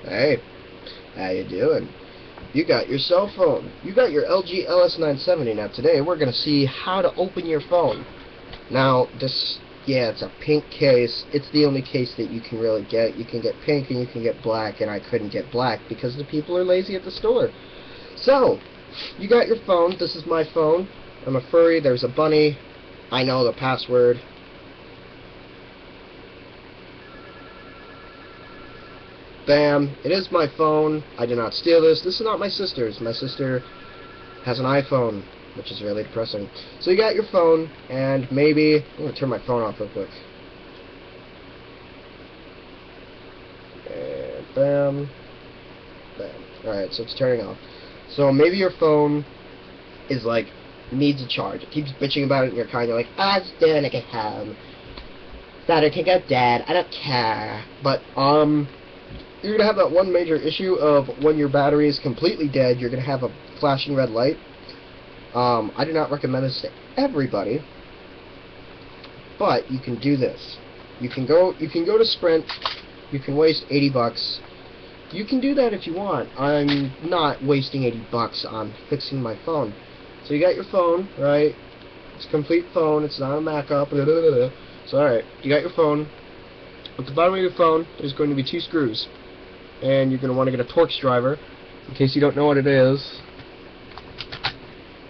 Hey, how you doing? You got your cell phone. You got your LG LS970. Now today we're going to see how to open your phone. Now yeah, it's a pink case. It's the only case that you can really get. You can get pink and you can get black, and I couldn't get black because the people are lazy at the store. So, you got your phone. This is my phone. I'm a furry. There's a bunny. I know the password. Bam. It is my phone. I did not steal this. This is not my sister's. My sister has an iPhone, which is really depressing. So you got your phone, and maybe... I'm going to turn my phone off real quick. And bam. Bam. Alright, so it's turning off. So maybe your phone is like, needs a charge. It keeps bitching about it, and you're kind of like, it's doing it at home. Saturday got dead. I don't care. But, you're going to have that one major issue of when your battery is completely dead, you're going to have a flashing red light. I do not recommend this to everybody, but you can do this. You can go to Sprint, you can waste $80. You can do that if you want. I'm not wasting $80 on fixing my phone. So you got your phone, right? It's a complete phone, it's not a Mac-up, So alright, you got your phone. At the bottom of your phone, there's going to be 2 screws. And you're going to want to get a Torx driver, in case you don't know what it is.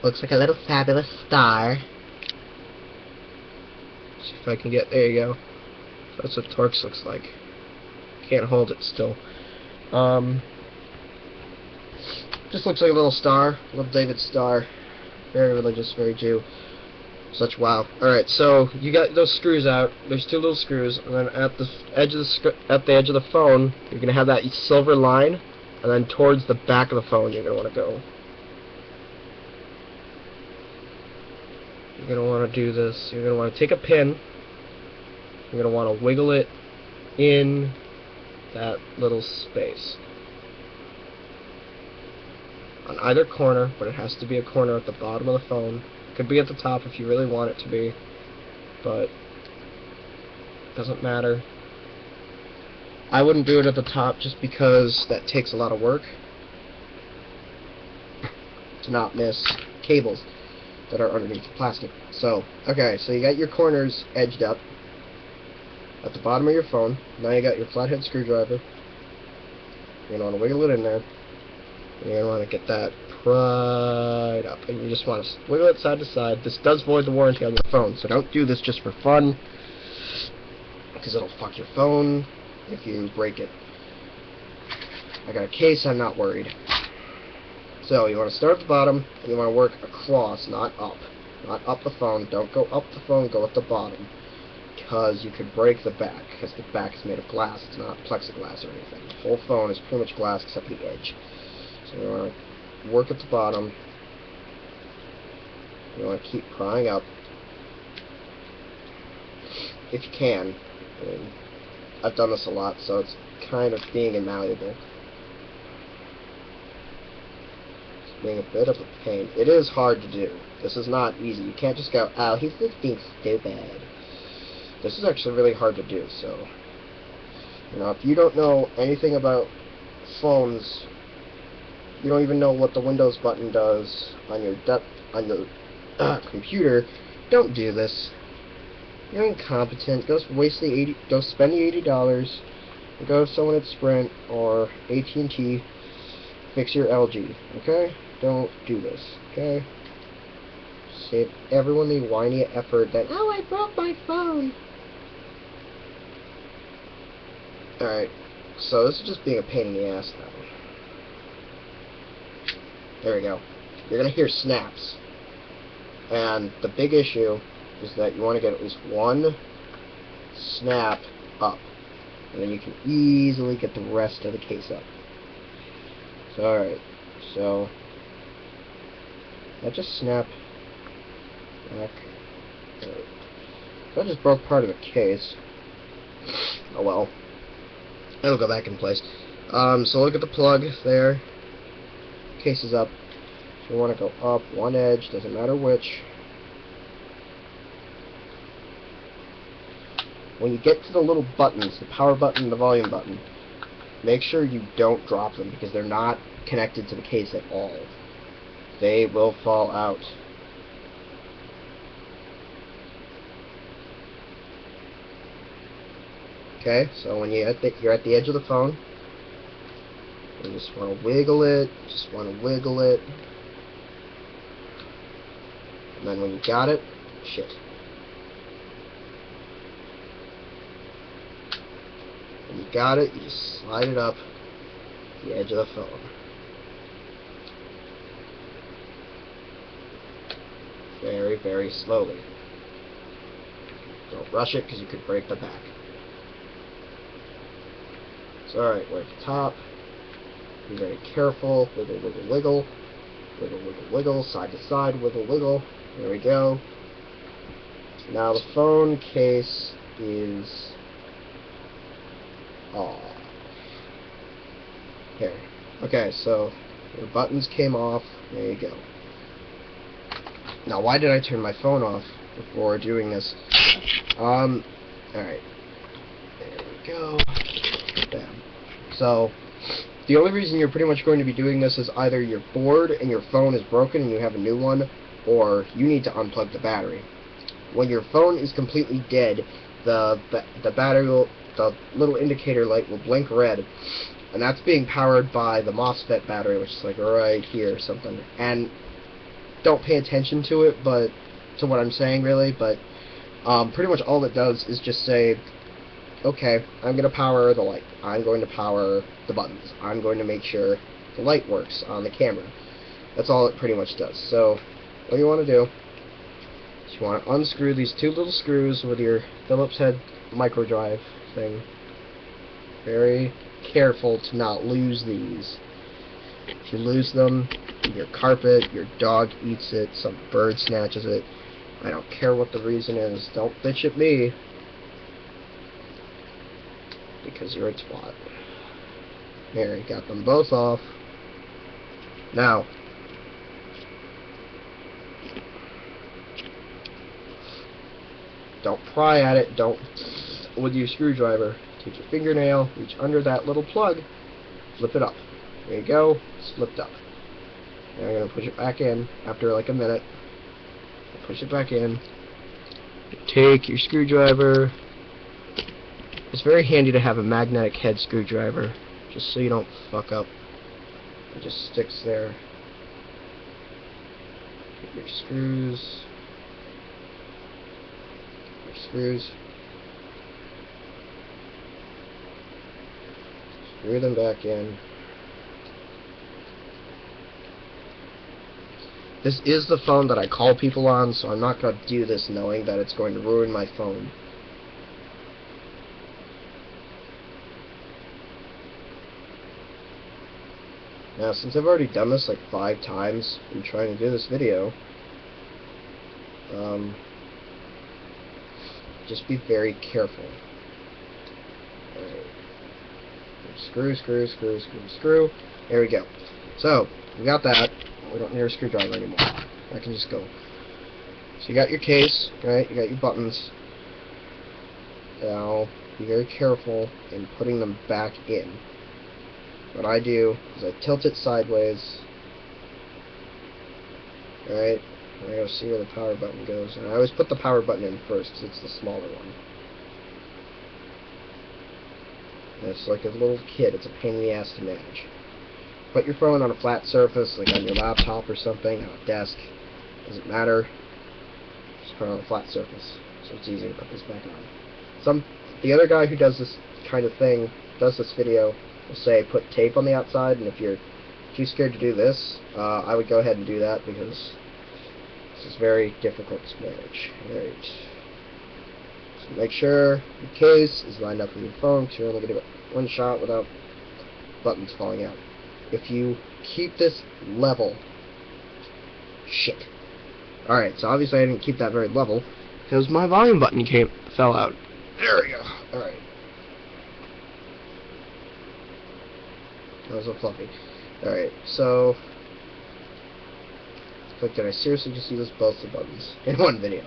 Looks like a little fabulous star. See if I can get... There you go. That's what Torx looks like. Can't hold it still. Just looks like a little star. Little David star. Very religious, very Jew. Such wow. Alright, so you got those screws out. There's 2 little screws, and then at the edge of the phone, you're gonna have that silver line, and then towards the back of the phone, you're gonna want to go. You're gonna want to do this. You're gonna want to take a pin. You're gonna want to wiggle it in that little space on either corner, but it has to be a corner at the bottom of the phone. Could be at the top if you really want it to be, but it doesn't matter. I wouldn't do it at the top just because that takes a lot of work to not miss cables that are underneath the plastic. So, okay, so you got your corners edged up at the bottom of your phone. Now you got your flathead screwdriver. You're going to want to wiggle it in there. You're going to want to get that right up, and you just want to wiggle it side to side. This does void the warranty on your phone, so don't do this just for fun, because it'll fuck your phone if you break it. I got a case, I'm not worried. So you want to start at the bottom, and you want to work across, not up. Not up the phone. Don't go up the phone, go at the bottom, because you could break the back, because the back is made of glass. It's not plexiglass or anything. The whole phone is pretty much glass except the edge. So you want to work at the bottom. You want to keep prying up if you can. I mean, I've done this a lot, so it's kind of being invaluable. It's being a bit of a pain. It is hard to do. This is not easy. You can't just go, oh, he's just being stupid. This is actually really hard to do, so... You know, if you don't know anything about phones, you don't even know what the Windows button does on your computer, don't do this. You're incompetent. Go spend the $80 and go to someone at Sprint or AT&T, fix your LG, okay? Don't do this, okay? Save everyone the whiny effort that, oh, I broke my phone. Alright, so this is just being a pain in the ass now. There we go. You're going to hear snaps. And the big issue is that you want to get at least one snap up. And then you can easily get the rest of the case up. So, alright. So, that just snap back. Right. So I just broke part of the case. Oh well. It'll go back in place. So look at the plug there. Case is up. So you want to go up one edge, doesn't matter which. When you get to the little buttons, the power button and the volume button, make sure you don't drop them because they're not connected to the case at all. They will fall out. Okay, so when you're at the edge of the phone, you just want to wiggle it, and then when you got it, shit. When you got it, you just slide it up the edge of the phone. Very, very slowly. Don't rush it because you could break the back. So, alright, we're at the top. Be very careful. Wiggle, wiggle, wiggle. Wiggle, wiggle, wiggle. Side to side. Wiggle, wiggle. There we go. Now the phone case is off. Here. Okay, so the buttons came off. There you go. Now, why did I turn my phone off before doing this? Alright. There we go. Bam. So, the only reason you're pretty much going to be doing this is either you're bored and your phone is broken and you have a new one, or you need to unplug the battery. When your phone is completely dead, the battery will, the little indicator light will blink red, and that's being powered by the MOSFET battery, which is like right here or something. And don't pay attention to it, but to what I'm saying really, but pretty much all it does is just say, okay, I'm going to power the light. I'm going to power the buttons. I'm going to make sure the light works on the camera. That's all it pretty much does. So, what you want to do is you want to unscrew these two little screws with your Phillips head micro drive thing. Very careful to not lose these. If you lose them, your carpet, your dog eats it, some bird snatches it. I don't care what the reason is. Don't bitch at me. Because you're a twat. There, you got them both off. Now, don't pry at it. Don't with your screwdriver. Take your fingernail, reach under that little plug, flip it up. There you go. It's flipped up. Now I'm going to push it back in after like a minute. Push it back in. Take your screwdriver. It's very handy to have a magnetic head screwdriver, just so you don't fuck up. It just sticks there. Get your screws. Your screws. Screw them back in. This is the phone that I call people on, so I'm not going to do this knowing that it's going to ruin my phone. Now, since I've already done this like 5 times in trying to do this video, just be very careful. Alright. Screw, screw, screw, screw, screw. There we go. So, we got that. We don't need a screwdriver anymore. I can just go. So you got your case, right? You got your buttons. Now, be very careful in putting them back in. What I do is I tilt it sideways. Alright, I gotta see where the power button goes. And I always put the power button in first because it's the smaller one. And it's like a little kid, it's a pain in the ass to manage. Put your phone on a flat surface, like on your laptop or something, on a desk. Doesn't matter. Just put it on a flat surface, so it's easy to put this back on. The other guy who does this kind of thing, does this video, will say put tape on the outside, and if you're too scared to do this, I would go ahead and do that because this is very difficult to manage. Alright. So make sure your case is lined up with your phone, because you're only going to get one shot without buttons falling out. If you keep this level, shit. Alright, so obviously I didn't keep that very level because my volume button fell out. There we go. Alright. That was so fluffy. Alright, so like, did I seriously just use both the buttons in one video?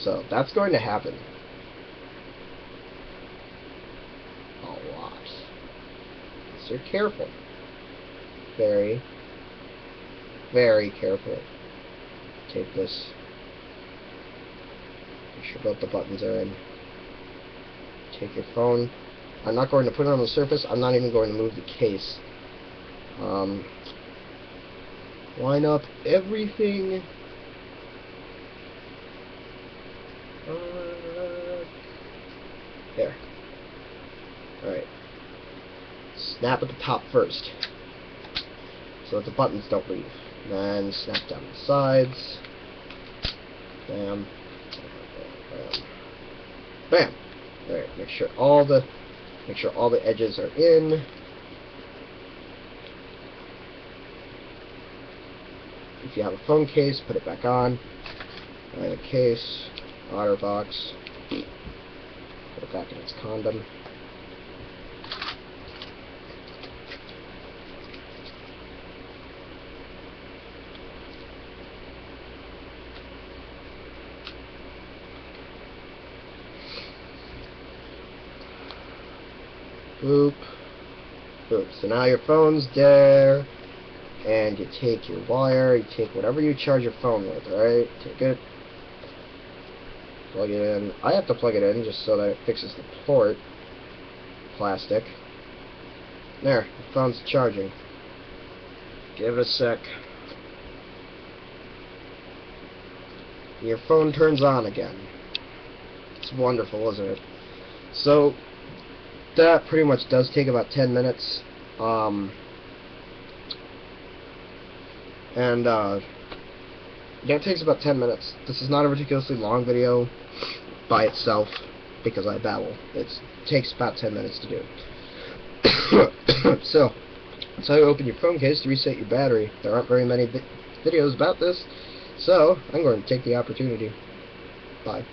So that's going to happen a lot. So you're careful. Very, very careful. Take this. Make sure both the buttons are in. Take your phone. I'm not going to put it on the surface. I'm not even going to move the case. Line up everything. There. Alright. Snap at the top first, so that the buttons don't leave. Then snap down the sides. Bam. Bam. Bam. Alright, make sure all the edges are in. If you have a phone case, put it back on. And a case, otter box. Put it back in its condom. Boop. Boop. So now your phone's there, and you take your wire, you take whatever you charge your phone with, right? Take it, plug it in. I have to plug it in just so that it fixes the port. Plastic. There, the phone's charging. Give it a sec. Your phone turns on again. It's wonderful, isn't it? So that pretty much does take about 10 minutes. Yeah, it takes about 10 minutes. This is not a ridiculously long video by itself, because I babble. It takes about 10 minutes to do. So, that's how you open your phone case to reset your battery. There aren't very many videos about this, so I'm going to take the opportunity. Bye.